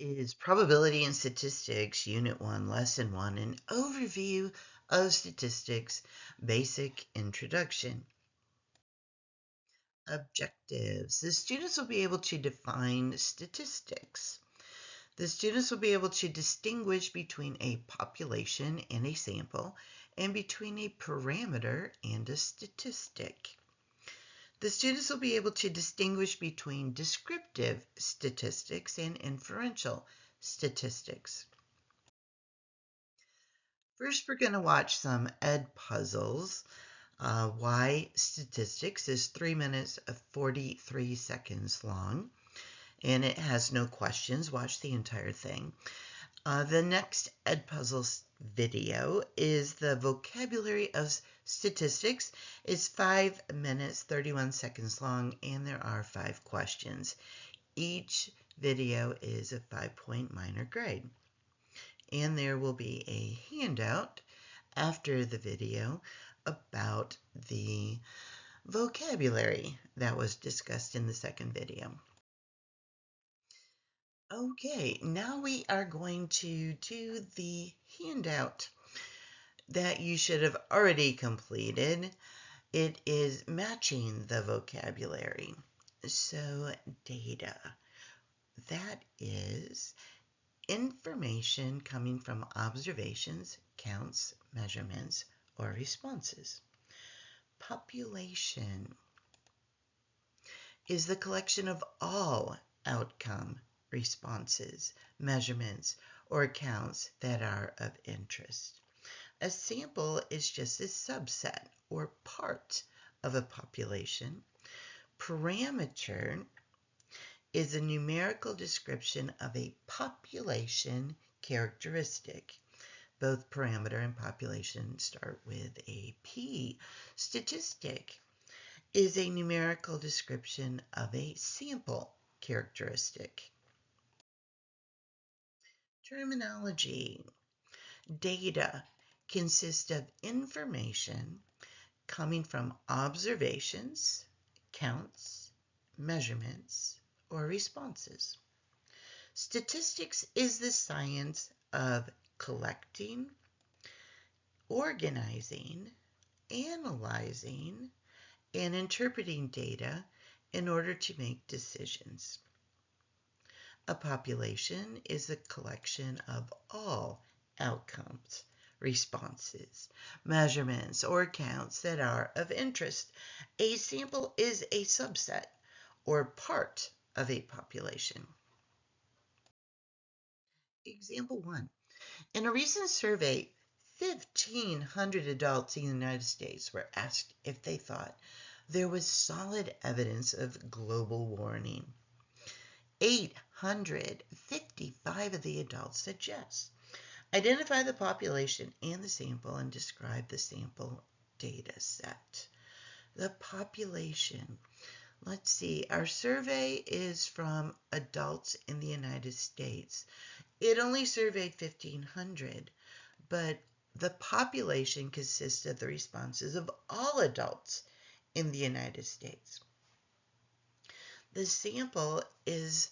Is Probability and Statistics, Unit 1, Lesson 1, an overview of statistics, basic introduction. Objectives. The students will be able to define statistics. The students will be able to distinguish between a population and a sample, and between a parameter and a statistic. The students will be able to distinguish between descriptive statistics and inferential statistics. First, we're going to watch some ed puzzles. Why statistics is 3 minutes 43 seconds long, and it has no questions. Watch the entire thing. The next ed puzzles video is the vocabulary of statistics. It's 5 minutes 31 seconds long, and there are 5 questions. Each video is a 5-point minor grade. And there will be a handout after the video about the vocabulary that was discussed in the second video. Okay, now we are going to do the handout that you should have already completed. It is matching the vocabulary. So data, that is information coming from observations, counts, measurements, or responses. Population is the collection of all outcome, responses, measurements, or counts that are of interest. A sample is just a subset or part of a population. Parameter is a numerical description of a population characteristic. Both parameter and population start with a P. Statistic is a numerical description of a sample characteristic. Terminology. Data consists of information coming from observations, counts, measurements, or responses. Statistics is the science of collecting, organizing, analyzing, and interpreting data in order to make decisions. A population is a collection of all outcomes, responses, measurements, or counts that are of interest. A sample is a subset or part of a population. Example 1. In a recent survey, 1,500 adults in the United States were asked if they thought there was solid evidence of global warming. 855 of the adults said yes. Identify the population and the sample and describe the sample data set. The population. Let's see, our survey is from adults in the United States. It only surveyed 1,500, but the population consists of the responses of all adults in the United States. The sample is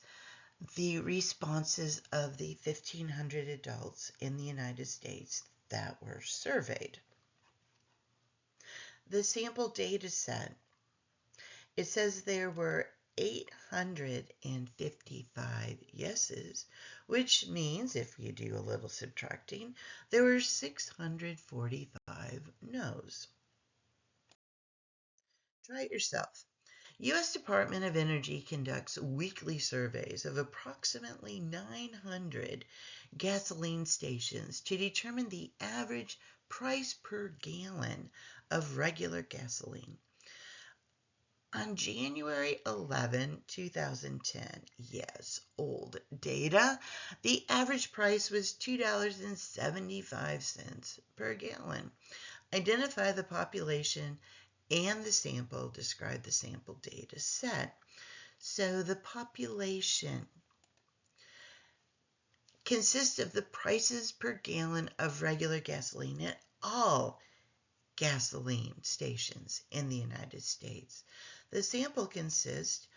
the responses of the 1,500 adults in the United States that were surveyed. The sample data set, it says there were 855 yeses, which means if you do a little subtracting, there were 645 no's. Try it yourself. U.S. Department of Energy conducts weekly surveys of approximately 900 gasoline stations to determine the average price per gallon of regular gasoline. On January 11, 2010, yes, old data, the average price was $2.75 per gallon. Identify the population and the sample, describe the sample data set. So the population consists of the prices per gallon of regular gasoline at all gasoline stations in the United States. The sample consists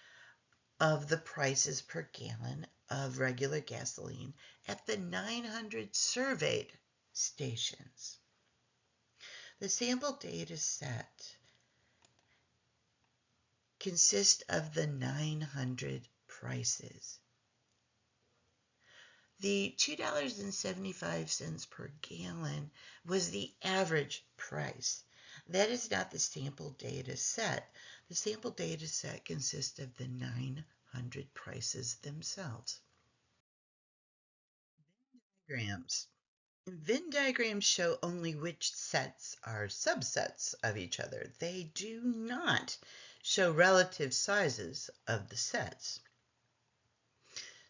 of the prices per gallon of regular gasoline at the 900 surveyed stations. The sample data set consists of the 900 prices. The $2.75 per gallon was the average price. That is not the sample data set. The sample data set consists of the 900 prices themselves. Diagrams. Venn diagrams show only which sets are subsets of each other. They do not show relative sizes of the sets.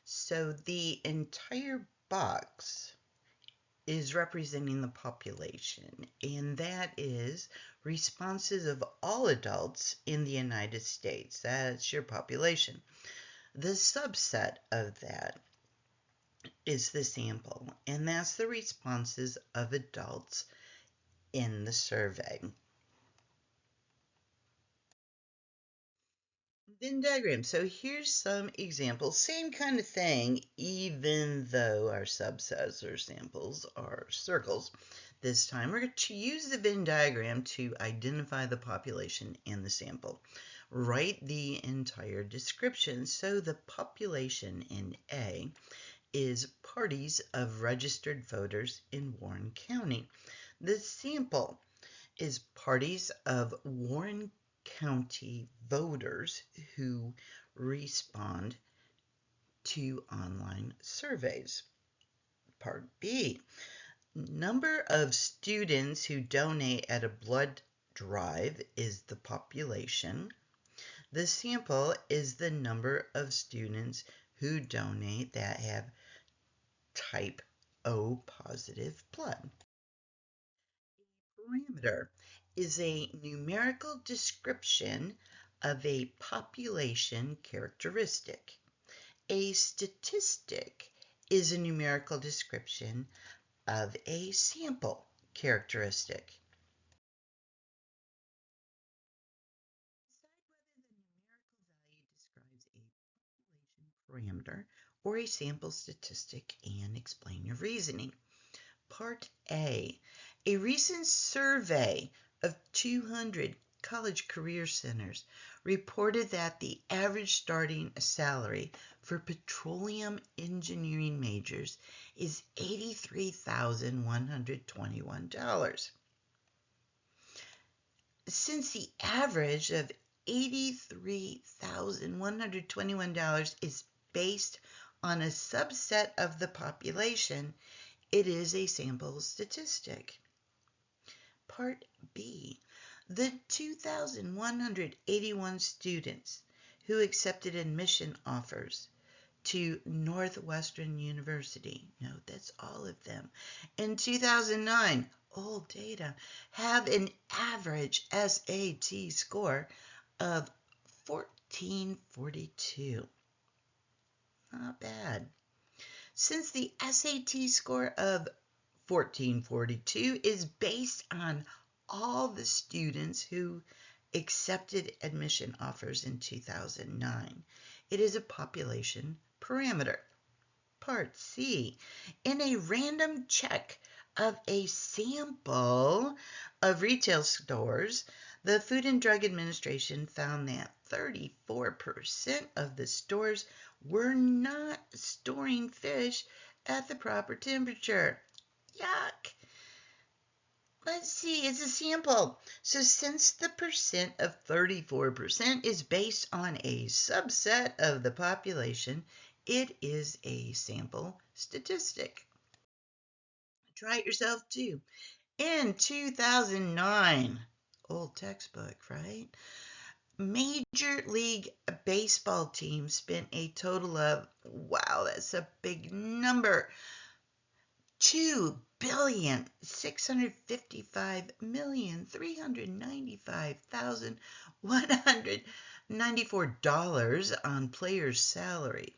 So the entire box is representing the population, and that is responses of all adults in the United States. That's your population. The subset of that is the sample, and that's the responses of adults in the survey. Venn diagram. So here's some examples. Same kind of thing, even though our subsets or samples are circles. This time we're going to use the Venn diagram to identify the population and the sample. Write the entire description. So the population in A is parties of registered voters in Warren County. The sample is parties of Warren County voters who respond to online surveys. Part B, number of students who donate at a blood drive is the population. The sample is the number of students who donate that have type O positive blood. Parameter is a numerical description of a population characteristic. A statistic is a numerical description of a sample characteristic. Decide whether the numerical value describes a population parameter or a sample statistic and explain your reasoning. Part A, a recent survey of 200 college career centers reported that the average starting salary for petroleum engineering majors is $83,121. Since the average of $83,121 is based on a subset of the population, it is a sample statistic. Part B, the 2,181 students who accepted admission offers to Northwestern University, note that's all of them, in 2009, old data, have an average SAT score of 1442. Not bad. Since the SAT score of 1442 is based on all the students who accepted admission offers in 2009, it is a population parameter. Part C, in a random check of a sample of retail stores, the Food and Drug Administration found that 34% of the stores were not storing fish at the proper temperature. Yuck! Let's see, it's a sample. So since the percent of 34% is based on a subset of the population, it is a sample statistic. Try it yourself too. In 2009, old textbook, right? Major League Baseball team spent a total of, wow, that's a big number, $2,655,395,194 on players' salary.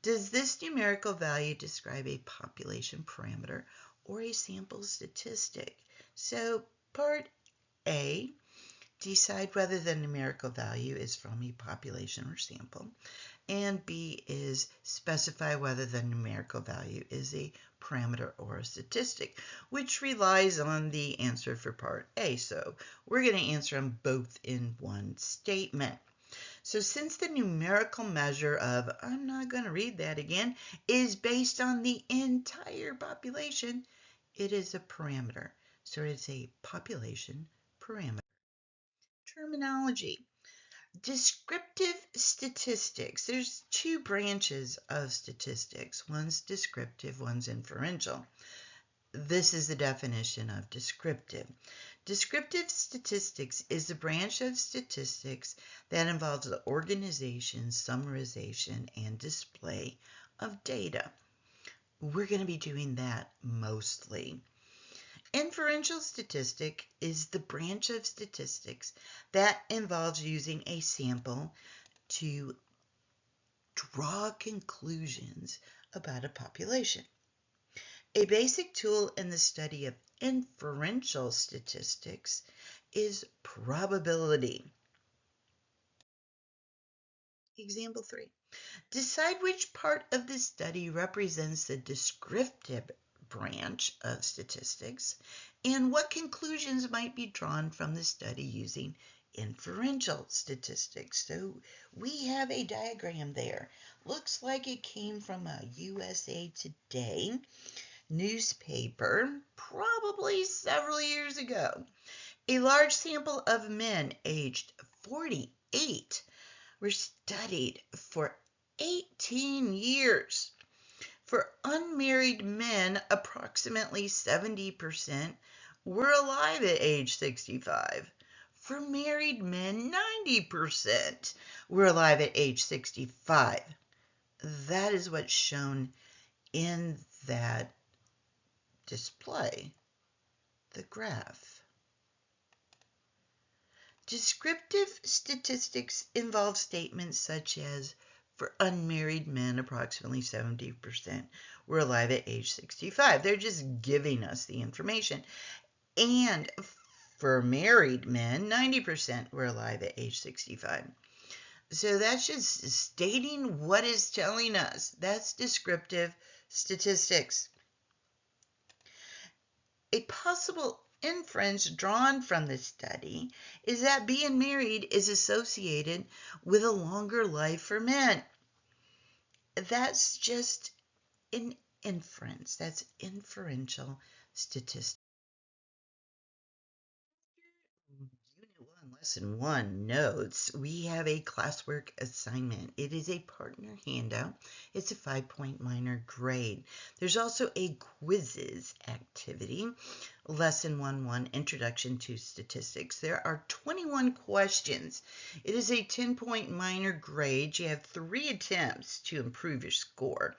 Does this numerical value describe a population parameter or a sample statistic? So part A, decide whether the numerical value is from a population or sample. And B is specify whether the numerical value is a parameter or a statistic, which relies on the answer for part A. So we're going to answer them both in one statement. So since the numerical measure of, I'm not going to read that again, is based on the entire population, it is a parameter. So it's a population parameter. Terminology. Descriptive statistics. There's two branches of statistics. One's descriptive, one's inferential. This is the definition of descriptive. Descriptive statistics is a branch of statistics that involves the organization, summarization, and display of data. We're going to be doing that mostly. Inferential statistic is the branch of statistics that involves using a sample to draw conclusions about a population. A basic tool in the study of inferential statistics is probability. Example 3. Decide which part of the study represents the descriptive branch of statistics and what conclusions might be drawn from the study using inferential statistics. So we have a diagram there. Looks like it came from a USA Today newspaper, probably several years ago. A large sample of men aged 48 were studied for 18 years. For unmarried men, approximately 70% were alive at age 65. For married men, 90% were alive at age 65. That is what's shown in that display, the graph. Descriptive statistics involve statements such as, for unmarried men, approximately 70% were alive at age 65. They're just giving us the information. And for married men, 90% were alive at age 65. So that's just stating what is telling us. That's descriptive statistics. A possible inference drawn from this study is that being married is associated with a longer life for men. That's just an inference. That's inferential statistics. Unit 1, Lesson 1 notes, we have a classwork assignment. It is a partner handout. It's a 5-point minor grade. There's also a quizzes activity. Lesson 1-1, Introduction to Statistics. There are 21 questions. It is a 10-point minor grade. You have 3 attempts to improve your score.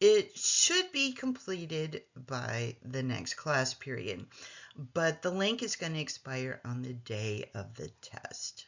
It should be completed by the next class period, but the link is going to expire on the day of the test.